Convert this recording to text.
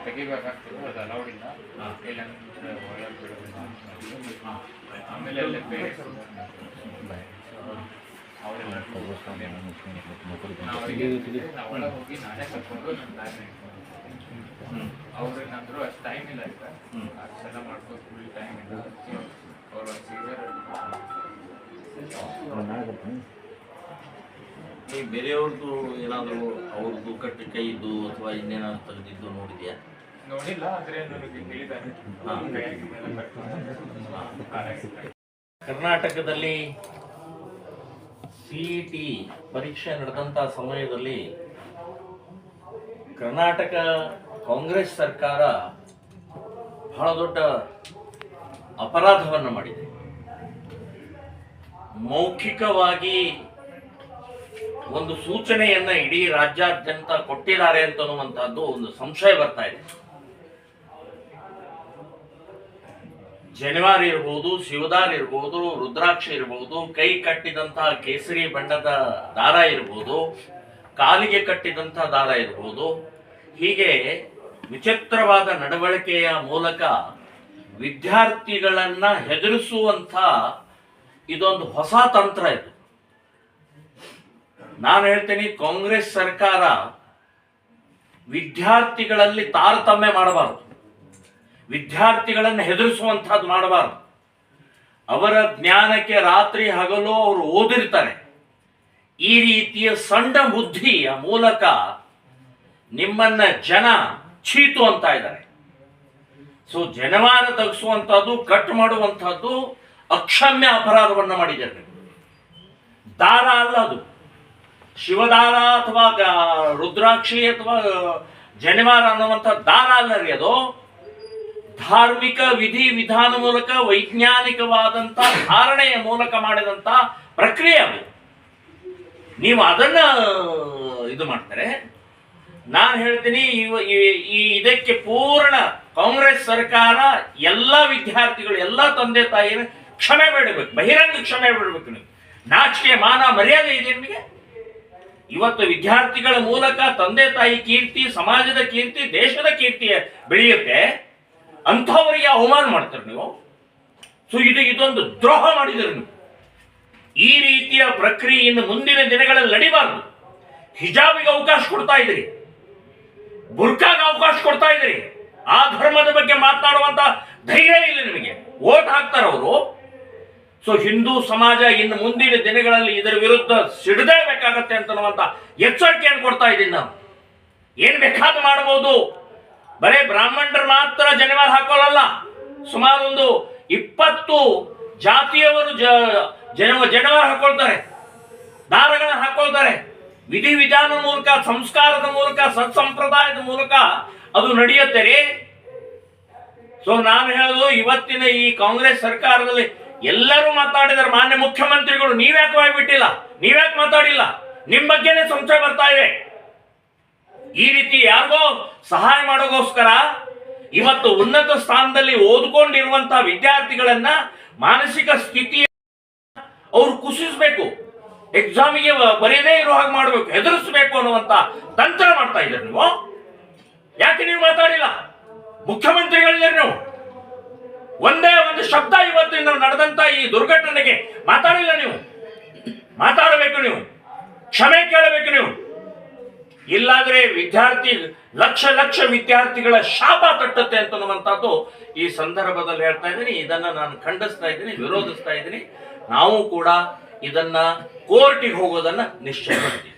ತೆಗಿಬೇಕಾಗ್ತದೆ, ಅದು ಅಲೌಡ್ ಇಲ್ಲ. ಇಲ್ಲಾಂದ್ರೆ ಒಳಗೆ ಬಿಡೋದಿಲ್ಲ. ಆಮೇಲೆ ಅಲ್ಲೇ ಬೇರೆ ಅವರೆಲ್ಲ ನಾವು ಒಳಗೆ ಹೋಗಿ ನಾನೇ ಕರ್ಕೊಂಡು ನನ್ನ ಟೈಮ್ ಅವ್ರೇನಾದ್ರು ಅಷ್ಟು ಟೈಮ್ ಇಲ್ಲ ಈಗ, ಅಷ್ಟೆಲ್ಲ ಮಾಡ್ಕೊಂಡು ಫುಲ್ ಟೈಮ್ ಇಲ್ಲ. ಅವ್ರು ಒಂದು ಸೀಸರ್ ಬೇರೆಯವ್ರದ್ದು ಏನಾದರೂ ಅವ್ರದ್ದು ಕಟ್ಟಿ ಕೈದು ಅಥವಾ ಇನ್ನೇನಾದ್ರು ತೆಗೆದಿದ್ದು ನೋಡಿದ್ಯಾ? ನೋಡಿಲ್ಲ, ಆದರೆ ನನಗೆ ಹೇಳಿದ್ದಾರೆ. ಕರ್ನಾಟಕದಲ್ಲಿ CET ಪರೀಕ್ಷೆ ನಡೆದಂಥ ಸಮಯದಲ್ಲಿ ಕರ್ನಾಟಕ ಕಾಂಗ್ರೆಸ್ ಸರ್ಕಾರ ಬಹಳ ದೊಡ್ಡ ಅಪರಾಧವನ್ನು ಮಾಡಿದೆ. ಮೌಖಿಕವಾಗಿ ಒಂದು ಸೂಚನೆಯನ್ನ ಇಡೀ ರಾಜ್ಯಾದ್ಯಂತ ಕೊಟ್ಟಿದ್ದಾರೆ ಅಂತನ್ನುವಂತಹದ್ದು ಒಂದು ಸಂಶಯ ಬರ್ತಾ ಇದೆ. ಜನಿವಾರ ಇರ್ಬೋದು, ಶಿವದಾರ್ ಇರ್ಬೋದು, ರುದ್ರಾಕ್ಷ ಇರ್ಬೋದು, ಕೈ ಕಟ್ಟಿದಂತಹ ಕೇಸರಿ ಬಣ್ಣದ ದಾರ ಇರ್ಬೋದು, ಕಾಲಿಗೆ ಕಟ್ಟಿದಂತಹ ದಾರ ಇರ್ಬೋದು, ಹೀಗೆ ವಿಚಿತ್ರವಾದ ನಡವಳಿಕೆಯ ಮೂಲಕ ವಿದ್ಯಾರ್ಥಿಗಳನ್ನ ಹೆದರಿಸುವಂಥ ಇದೊಂದು ಹೊಸ ತಂತ್ರ ಇದು. ನಾನು ಹೇಳ್ತೇನೆ, ಕಾಂಗ್ರೆಸ್ ಸರ್ಕಾರ ವಿದ್ಯಾರ್ಥಿಗಳಲ್ಲಿ ತಾರತಮ್ಯ ಮಾಡಬಾರದು, ವಿದ್ಯಾರ್ಥಿಗಳನ್ನು ಹೆದರಿಸುವಂತಹದ್ದು ಮಾಡಬಾರದು. ಅವರ ಜ್ಞಾನಕ್ಕೆ ರಾತ್ರಿ ಹಗಲು ಅವರು ಓದಿರ್ತಾರೆ. ಈ ರೀತಿಯ ಸಣ್ಣ ಬುದ್ಧಿಯ ಮೂಲಕ ನಿಮ್ಮನ್ನ ಜನ ಚೀತು ಅಂತ ಇದ್ದಾರೆ. ಸೊ ಜನವಾರ ತೆಗೆಸುವಂತಹದ್ದು, ಕಟ್ ಮಾಡುವಂತಹದ್ದು ಅಕ್ಷಮ್ಯ ಅಪರಾಧವನ್ನು ಮಾಡಿದ್ದಾರೆ ನೀವು. ದಾರ ಅಲ್ಲ ಅದು, ಶಿವದಾರ ಅಥವಾ ರುದ್ರಾಕ್ಷಿ ಅಥವಾ ಜನಿವಾರ ಅನ್ನುವಂಥ ದಾರ ಅಲ್ಲ ರೀ ಅದು. ಧಾರ್ಮಿಕ ವಿಧಿ ವಿಧಾನ ಮೂಲಕ ವೈಜ್ಞಾನಿಕವಾದಂಥ ಧಾರಣೆಯ ಮೂಲಕ ಮಾಡಿದಂಥ ಪ್ರಕ್ರಿಯೆ ಅದು. ನೀವು ಅದನ್ನ ಇದು ಮಾಡ್ತಾರೆ. ನಾನು ಹೇಳ್ತೀನಿ, ಇದಕ್ಕೆ ಪೂರ್ಣ ಕಾಂಗ್ರೆಸ್ ಸರ್ಕಾರ ಎಲ್ಲ ವಿದ್ಯಾರ್ಥಿಗಳು, ಎಲ್ಲ ತಂದೆ ತಾಯಿನ ಕ್ಷಮೆ ಬೇಡಬೇಕು, ಬಹಿರಂಗ ಕ್ಷಮೆ ಬೇಡಬೇಕು. ನೀವು ನಾಚಿಕೆ ಮಾನ ಮರ್ಯಾದೆ ಇದೆ ನಿಮಗೆ? ಇವತ್ತು ವಿದ್ಯಾರ್ಥಿಗಳ ಮೂಲಕ ತಂದೆ ತಾಯಿ ಕೀರ್ತಿ, ಸಮಾಜದ ಕೀರ್ತಿ, ದೇಶದ ಕೀರ್ತಿ ಬೆಳೆಯುತ್ತೆ. ಅಂಥವರಿಗೆ ಅವಮಾನ ಮಾಡ್ತಾರೆ ನೀವು. ಸೊ ಇದೊಂದು ದ್ರೋಹ ಮಾಡಿದರೆ ನೀವು. ಈ ರೀತಿಯ ಪ್ರಕ್ರಿಯೆಯನ್ನು ಮುಂದಿನ ದಿನಗಳಲ್ಲಿ ನಡಿಬಾರದು. ಹಿಜಾಬಿಗೆ ಅವಕಾಶ ಕೊಡ್ತಾ ಇದ್ದೀರಿ, ಬುರ್ಕಾಗೆ ಅವಕಾಶ ಕೊಡ್ತಾ ಇದ್ದೀರಿ. ಆ ಧರ್ಮದ ಬಗ್ಗೆ ಮಾತನಾಡುವಂತ ಧೈರ್ಯ ಇಲ್ಲ ನಿಮಗೆ. ವೋಟ್ ಹಾಕ್ತಾರೆ ಅವರು. ಸೊ ಹಿಂದೂ ಸಮಾಜ ಇನ್ನು ಮುಂದಿನ ದಿನಗಳಲ್ಲಿ ಇದರ ವಿರುದ್ಧ ಸಿಡಿದೇಬೇಕಾಗತ್ತೆ ಅಂತನ್ನುವಂತ ಎಚ್ಚರಿಕೆಯನ್ನು ಕೊಡ್ತಾ ಇದ್ದೀನಿ ನಾನು. ಏನ್ ಬೇಕಾದ ಮಾಡಬಹುದು. ಬರೇ ಬ್ರಾಹ್ಮಣರು ಮಾತ್ರ ಜನಿವಾರ ಹಾಕೊಳ್ಳಲ್ಲ, ಸುಮಾರು ಒಂದು 20 ಜಾತಿಯವರು ಜನಿವಾರ ಹಾಕೊಳ್ತಾರೆ, ದಾರಗಳನ್ನ ಹಾಕೊಳ್ತಾರೆ. ವಿಧಿ ವಿಧಾನದ ಮೂಲಕ, ಸಂಸ್ಕಾರದ ಮೂಲಕ, ಸತ್ಸಂಪ್ರದಾಯದ ಮೂಲಕ ಅದು ನಡೆಯುತ್ತೆ ರೀ. ಸೊ ನಾನು ಹೇಳೋದು, ಇವತ್ತಿನ ಈ ಕಾಂಗ್ರೆಸ್ ಸರ್ಕಾರದಲ್ಲಿ ಎಲ್ಲರೂ ಮಾತಾಡಿದಾರೆ. ಮಾನ್ಯ ಮುಖ್ಯಮಂತ್ರಿಗಳು ನೀವ್ಯಾಕೆ ಬಾಯ್ಬಿಟ್ಟಿಲ್ಲ, ನೀವ್ಯಾಕೆ ಮಾತಾಡಿಲ್ಲ? ನಿಮ್ ಬಗ್ಗೆನೇ ಸಂಶಯ ಬರ್ತಾ ಇದೆ. ಈ ರೀತಿ ಯಾರಿಗೋ ಸಹಾಯ ಮಾಡೋಗೋಸ್ಕರ ಇವತ್ತು ಉನ್ನತ ಸ್ಥಾನದಲ್ಲಿ ಓದ್ಕೊಂಡಿರುವಂತಹ ವಿದ್ಯಾರ್ಥಿಗಳನ್ನ ಮಾನಸಿಕ ಸ್ಥಿತಿ ಅವ್ರು ಕುಸಿಸ್ಬೇಕು, ಎಕ್ಸಾಮಿಗೆ ಬರೆಯದೇ ಇರೋ ಹಾಗೆ ಮಾಡಬೇಕು, ಹೆದರಿಸಬೇಕು ಅನ್ನುವಂತ ತಂತ್ರ ಮಾಡ್ತಾ ಇದ್ದಾರೆ ನೀವು. ಯಾಕೆ ನೀವು ಮಾತಾಡಿಲ್ಲ? ಮುಖ್ಯಮಂತ್ರಿಗಳಿದ್ದಾರೆ ನೀವು. ಒಂದೇ ಒಂದು ಶಬ್ದ ಇವತ್ತಿನ ನಡೆದಂತ ಈ ದುರ್ಘಟನೆಗೆ ಮಾತಾಡಿಲ್ಲ ನೀವು. ಮಾತಾಡಬೇಕು ನೀವು, ಕ್ಷಮೆ ಕೇಳಬೇಕು ನೀವು. ಇಲ್ಲಾಂದ್ರೆ ಲಕ್ಷ ವಿದ್ಯಾರ್ಥಿಗಳ ಶಾಪ ತಟ್ಟುತ್ತೆ ಅಂತನ್ನುವಂಥದ್ದು ಈ ಸಂದರ್ಭದಲ್ಲಿ ಹೇಳ್ತಾ ಇದ್ದೀನಿ. ಇದನ್ನ ನಾನು ಖಂಡಿಸ್ತಾ ಇದ್ದೀನಿ, ವಿರೋಧಿಸ್ತಾ ಇದ್ದೀನಿ. ನಾವು ಕೂಡ ಇದನ್ನ ಕೋರ್ಟಿಗೆ ಹೋಗೋದನ್ನ ನಿಶ್ಚಯ ಮಾಡ್ತೀವಿ.